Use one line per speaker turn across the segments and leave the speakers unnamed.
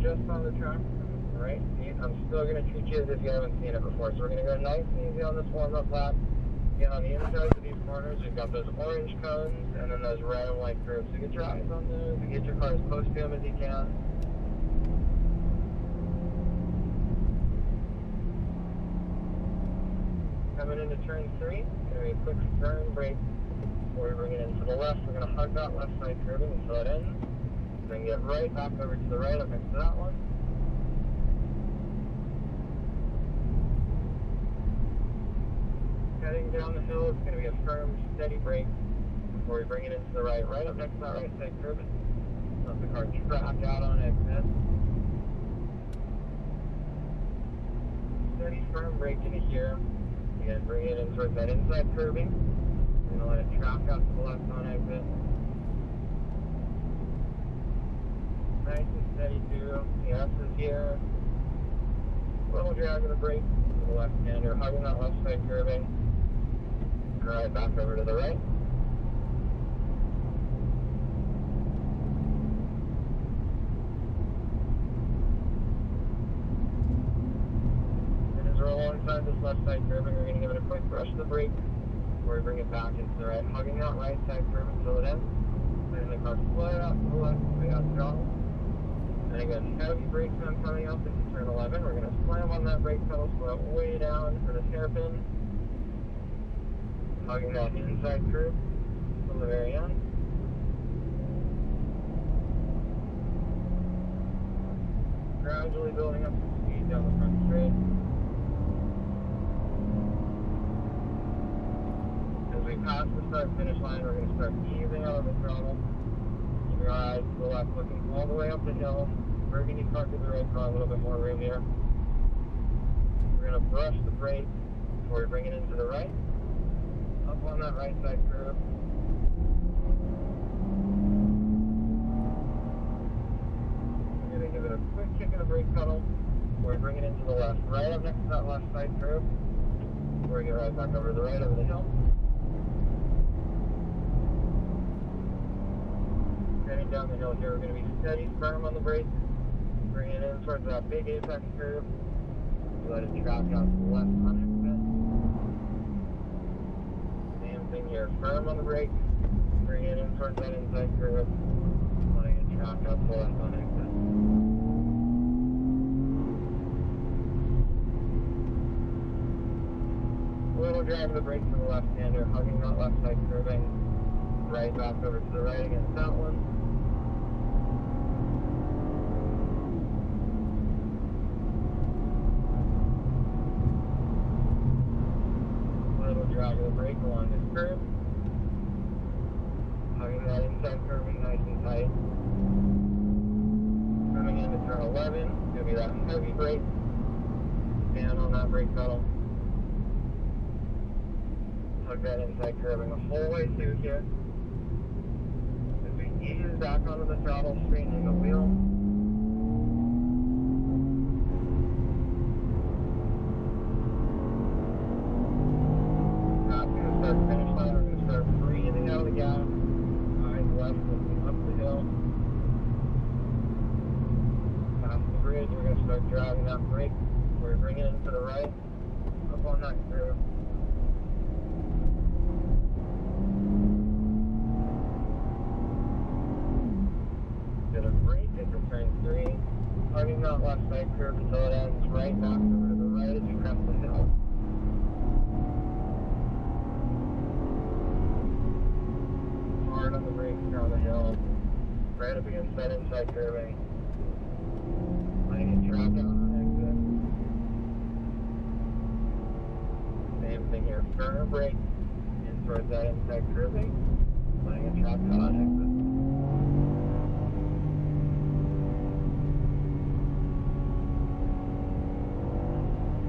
just on the track from the right seat. I'm still going to treat you as if you haven't seen it before. So we're going to go nice and easy on this warm-up lap. Again, on the insides of these corners, we've got those orange cones and then those red and white curves. So get your eyes on those and get your car as close to them as you can. Coming into turn 3, going to be a quick turn brake. Before we bring it in to the left, we're going to hug that left side curbing until it ends. Then get right back over to the right up next to that one. Heading down the hill, it's going to be a firm, steady brake before we bring it into the right up next to that right side curve. Let the car track out on exit. Steady, firm brake into here. Again, bring it in towards that inside curbing. We're going to let it track out to the left on exit. Nice and steady too. The S is here. Little drag of the brake to the left hander, hugging that left side curbing. Right back over to the right. And as we're alongside this left side curbing, we're going to give it a quick brush of the brake before we bring it back into the right, hugging that right side curve until it ends. Letting the car slide out to the left, we got throttle. And again, heavy brake time coming up into turn 11. We're going to slam on that brake pedal, slow it way down for the hairpin. Hugging that inside curve till the very end. Gradually building up some speed down the front straight. As we pass the start finish line, we're going to start easing out of the throttle. Keeping our eyes to the left, looking all the way up the hill. Burgundy car to the right car, a little bit more room here. We're going to brush the brake before we bring it into the right. Up on that right side curve. We're going to give it a quick kick of the brake pedal before we bring it into the left. Right up next to that left side curve. Before we get right back over to the right over the hill. Heading down the hill here, we're going to be steady, firm on the brake. Bring it in towards that big apex curve. Let it track out to the left on exit. Thing here, firm on the brake, bring it in towards that inside curve, letting it track out to the left on exit. A little drag of the brake to the left hander, hugging that left side curving, right back over to the right against that one. Drag of the brake along this curve, hugging that inside curving nice and tight. Coming into turn 11, it's going to be that heavy brake, stand on that brake pedal, hug that inside curving the whole way through here. As we ease back onto the throttle, straightening the wheel. Finish line, we're going to start breathing out of the gas, eyes left, looking up the hill. Past the bridge, we're going to start driving that brake before we bring it into the right, up on that curve. Get a brake into turn 3, hugging that left side curve until it ends, right back over to the right as we crest the hill. On the brakes down the hill, right up against that inside curving, letting it track out on exit. Same thing here, firm brake in towards that inside curving, letting it track out on exit.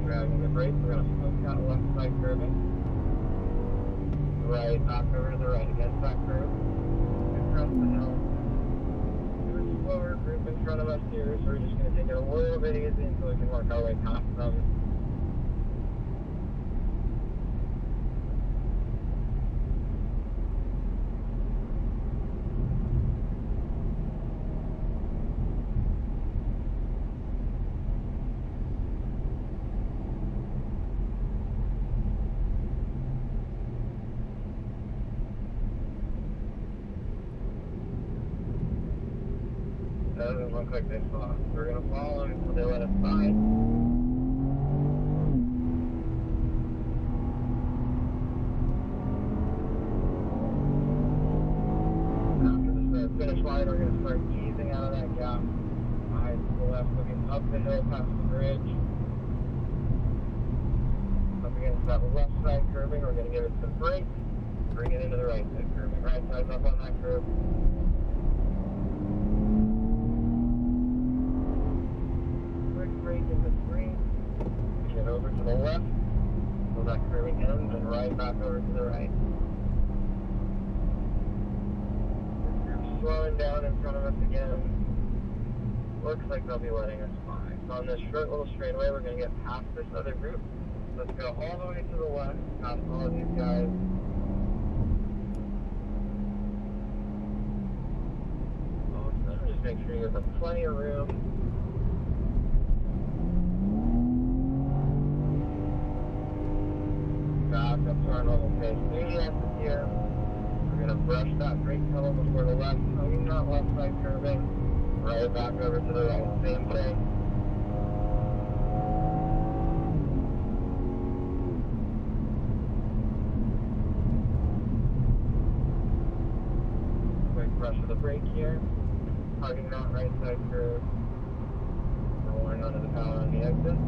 Grabbing the brake, we're going to smoke out left side curving. Right, back over to the right against that curve. Across the hill. Do a slower group in front of us here, so we're just going to take it a little bit easy until we can work our way past them. doesn't look like they saw us. We're going to follow them until they let us by. After the finish line, we're going to start easing out of that gap. Eyes to the left, looking up the hill past the bridge. Up against that left side curving, we're going to give it some brakes. Bring it into the right side curving. Right side's up on that curve. Quick brake into green. Get over to the left. So that curving ends and right back over to the right. Slowing down in front of us again. Looks like they'll be letting us by. So on this short little straightaway, we're going to get past this other group. Let's go all the way to the left, past all of these guys. Just make sure you have plenty of room. Back up to our normal pace. Maybe exit here. We're going to brush that brake pedal before the left, hugging that left side curving. Right back over to the right. Same thing. Quick brush of the brake here. Hugging that right side curve. Rolling onto the power on the exit.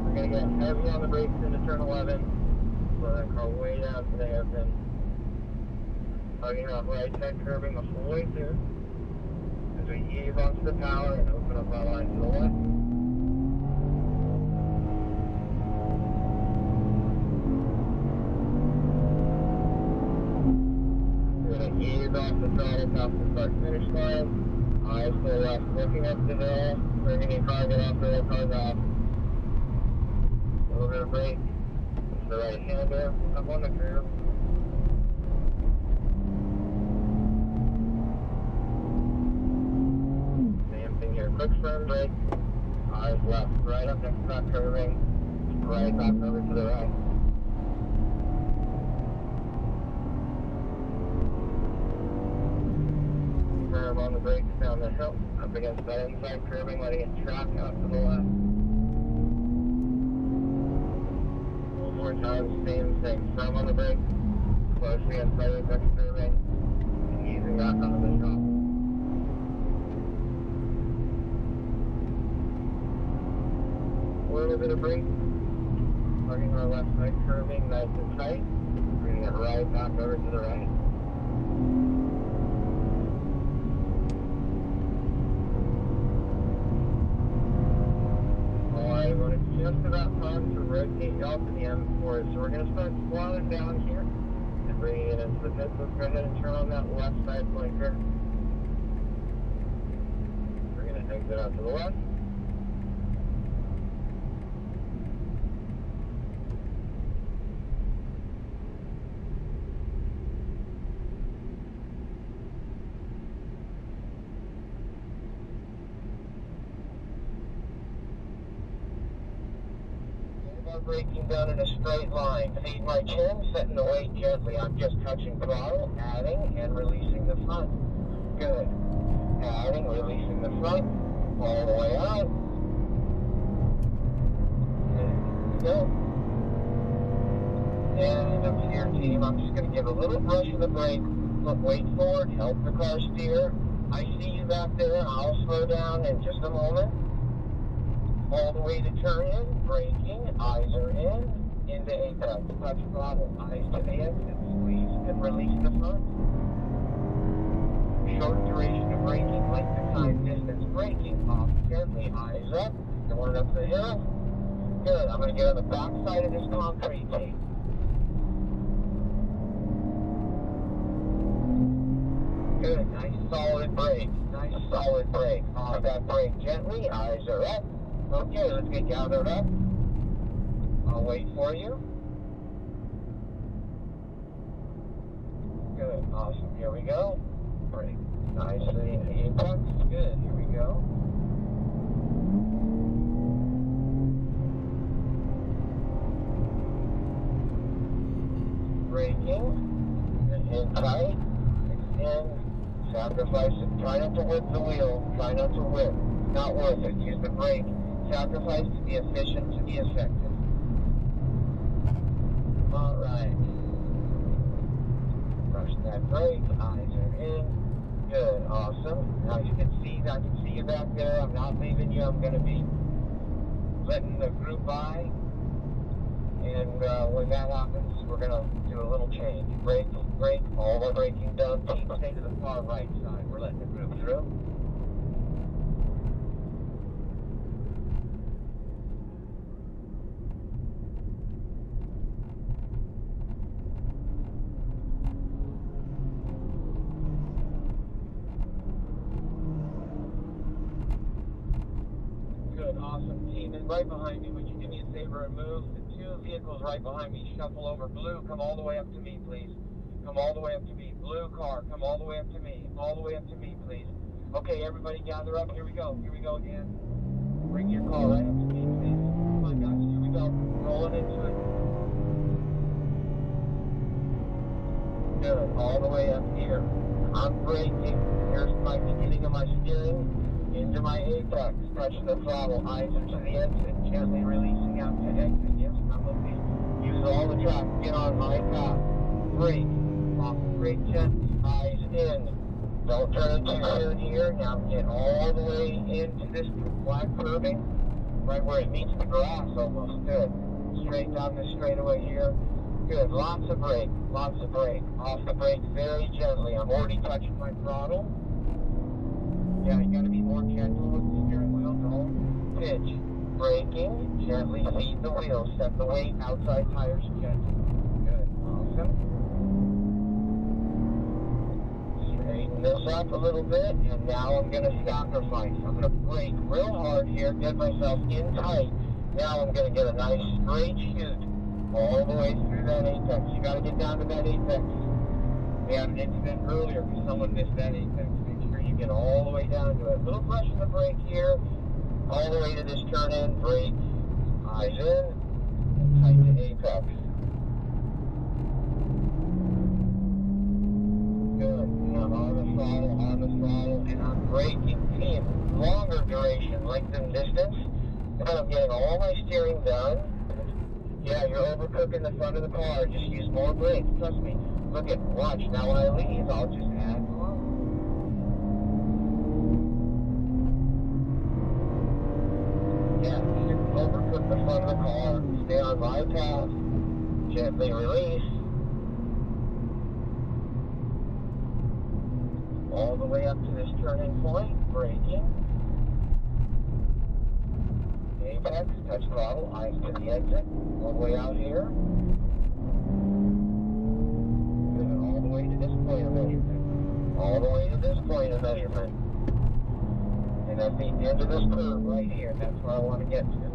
We're going to get heavy on the brakes into turn 11. Slow that car way down to the hairpin. Hugging that right side curving the whole way through. As we ease onto the power and open up our line to the left. We're going to ease off the throttle past the start finish line. Eyes to the left, looking up the hill. Bringing your car, get off the hill, cars off. A little bit of brake. To the right hander, up on the curve. Quick firm brake, eyes left, right up next to that curving, right back over to the right. Firm on the brakes down the hill, up against that inside curving, letting it track out to the left. One more time, same thing, firm on the brakes, close against that next curving, and easing back onto the top. A little bit of brake, hugging our left side curving nice and tight, bringing it right back over to the right. Alright, when it's just about time to rotate y'all to the M4, so we're going to start slowing down here and bringing it into the pit. Let's go ahead and turn on that left side blinker. We're going to exit out to the left. Braking down in a straight line. Feed my chin, setting the weight gently. I'm just touching throttle, adding and releasing the front. Good. Adding, releasing the front, all the way out. Good. And up here, team, I'm just going to give a little brush of the brake. Look, wait forward, help the car steer. I see you back there. I'll slow down in just a moment. All the way to turn in, braking, eyes are in, into apex, touch throttle, eyes to the exit, squeeze and release the front. Short duration of braking, length of time, distance, braking, off gently, eyes up, going up the hill. Good, I'm going to get on the back side of this concrete tape. Good, nice solid brake, off that brake gently, eyes are up. Okay, let's get gathered up. I'll wait for you. Good, awesome. Here we go. Brake. Nicely in the apex. Good, here we go. Braking. In tight. In Sacrifice it. Try not to whip the wheel. Try not to whip. Not worth it. Use the brake. Sacrifice to be efficient, to be effective. All right. Brush that brake. Eyes are in. Good. Awesome. Now you can see, I can see you back there. I'm not leaving you. I'm going to be letting the group by. And when that happens, we're going to do a little change. Brake, brake, all the braking done. Team, stay to the far right side. We're letting the group through. Good, awesome team. And right behind me, would you do me a favor and move? Vehicles right behind me, shuffle over. Blue, come all the way up to me, please. Come all the way up to me. Blue car, come all the way up to me. All the way up to me, please. Okay, everybody gather up. Here we go. Here we go again. Bring your car right up to me, please. Come on, guys. Here we go. Rolling into it. Good. All the way up here. I'm braking. Here's my beginning of my steering. Into my apex. Touch the throttle. Eyes are to the exit. Gently releasing out to exit. Yes, I'm okay. Use all the track. Get on my path. Brake. Off the brake gently. Eyes in. Don't turn too soon here. Now get all the way into this black curving. Right where it meets the grass almost. Good. Straight down the straightaway here. Good. Lots of brake. Lots of brake. Off the brake very gently. I'm already touching my throttle. Yeah, you gotta be more gentle with the steering wheel. Don't pitch. Braking, gently feed the wheel. Set the weight outside tires gently. Good, awesome. Straighten this up a little bit, and now I'm gonna sacrifice. I'm gonna brake real hard here, get myself in tight. Now I'm gonna get a nice straight shoot all the way through that apex. You gotta get down to that apex. We had an incident earlier because someone missed that apex. You get all the way down to it. Little brush in the brake here. All the way to this turn in. Brake. Eyes in. And tight to apex. Good. And I'm on the throttle, and I'm braking. Team, longer duration, length and distance. And I'm getting all my steering done. Yeah, you're overcooking the front of the car. Just use more brake. Trust me. Look at, watch. Now when I leave, I'll just add more. Overcook the front of the car, stay on my path, gently release, all the way up to this turning point, braking, apex, touch throttle, eyes to the exit, all the way out here, good, all the way to this point of measurement, all the way to this point of measurement. And at the end of this curve right here, that's where I want to get to.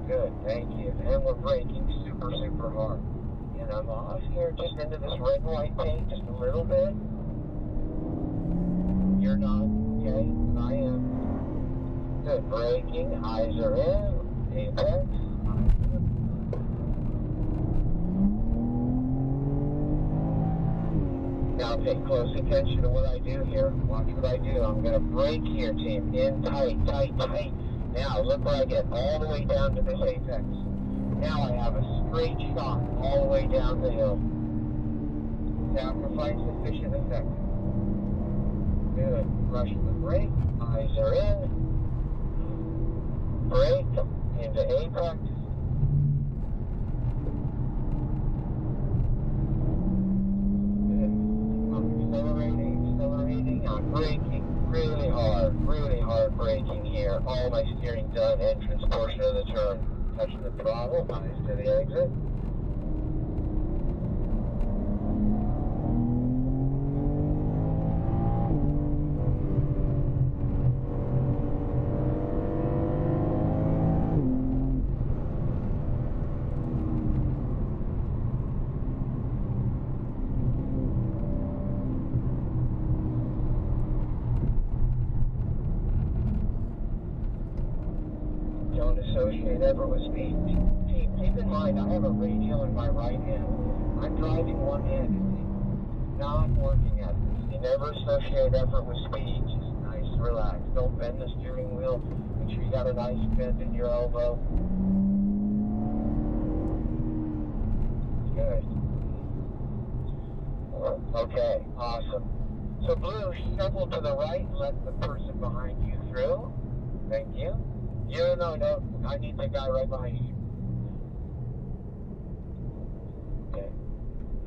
Good, thank you. And we're braking super, super hard. And I'm off here just into this red and white paint just a little bit. You're not, okay? I am. Good, braking, eyes are in, apex. Now pay close attention to what I do here. Watch what I do. I'm going to brake here, team. In tight, tight, tight. Now look where I get all the way down to this apex. Now I have a straight shot all the way down the hill. Sacrifice, efficient, effective. Good. Brush the brake. Eyes are in. Brake into apex. I'm braking really hard braking here. All my steering done, entrance portion of the turn. Touching the throttle, eyes to the exit. Don't associate ever with speed. Keep in mind, I have a radio in my right hand. I'm driving one-handed. not working at this. You never associate effort with speed. Just nice, relax. Don't bend the steering wheel. Make sure you got a nice bend in your elbow. Good. Okay, awesome. So blue, shuffle to the right, let the person behind you through. Thank you. No, I need the guy right behind you.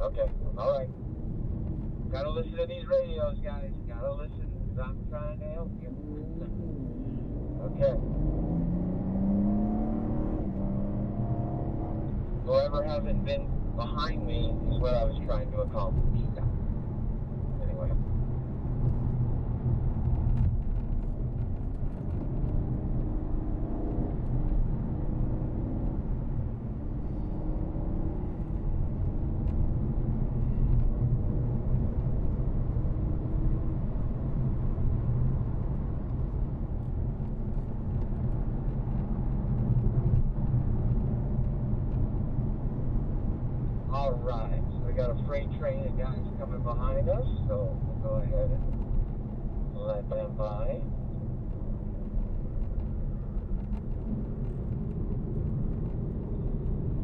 Okay, alright. Gotta listen to these radios, guys. Gotta listen, because I'm trying to help you. Okay. Whoever hasn't been behind me is what I was trying to accomplish. Yeah. Anyway. Alright, so we got a freight train of guys coming behind us, so we'll go ahead and let them by.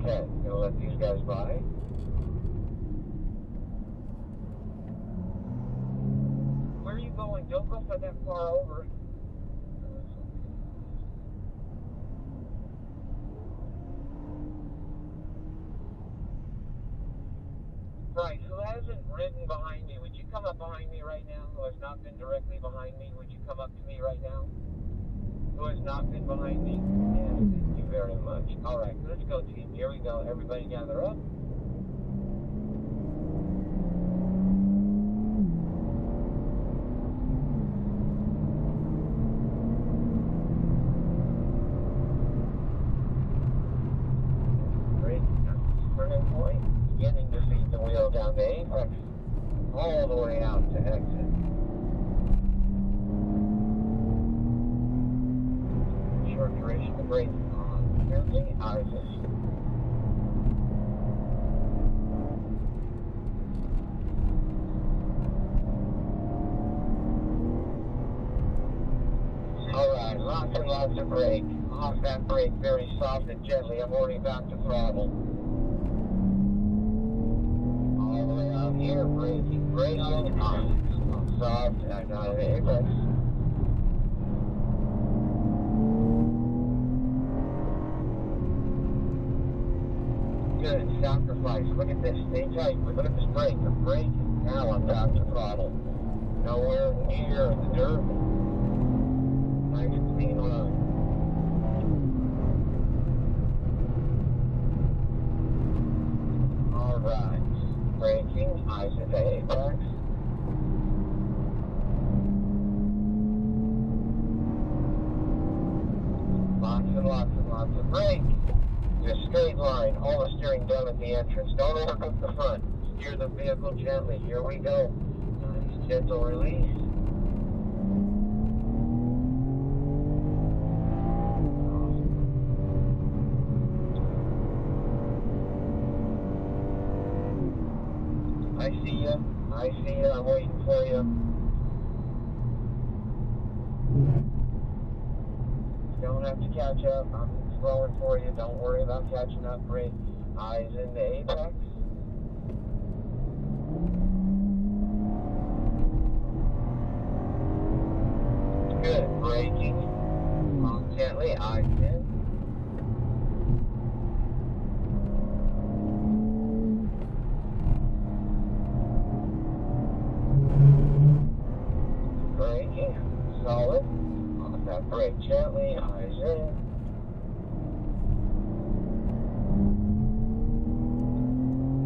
Okay, gonna let these guys by. Where are you going? Don't go that far over. Right, who hasn't ridden behind me? Would you come up behind me right now? Who has not been directly behind me? Would you come up to me right now? Who has not been behind me? Yes, thank you very much. Alright, let's go team. Here we go. Everybody gather up. Great. Turning point. Beginning to feed the wheel down the apex, all the way out to exit. Short duration of brake on gently, Isaac. Alright, lots and lots of brake. Off that brake very soft and gently. I'm already back to throttle. Here, braking, soft, and out of the apex. Good, sacrifice. Look at this, stay tight. Look at this brake. The brake, now I'm back to throttle. Nowhere near the dirt. Nice clean run. Alright. Braking, eyes at the apex. Lots of brake. Just straight line, all the steering done at the entrance. Don't overcook the front. Steer the vehicle gently. Here we go. Nice gentle release. I see ya. I'm waiting for you. You don't have to catch up. I'm slowing for you. Don't worry about catching up. Brake. Eyes in the apex. Good. Braking. Gently. Eyes in. Solid. Off that brake gently, eyes in.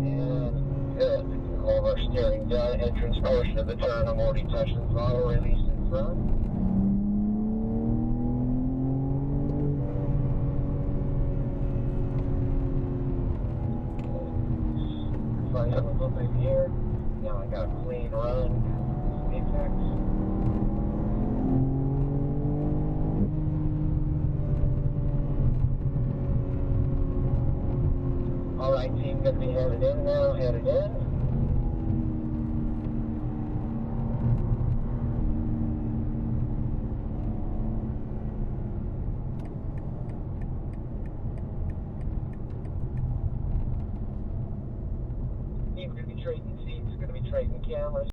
And good. All of our steering done. Entrance portion of the turn, I'm already touching throttle, release in front. Find a little bit here. Now I got a clean run. Apex. Alright team, gonna be headed in now, headed in. trading seats, going to be trading cameras.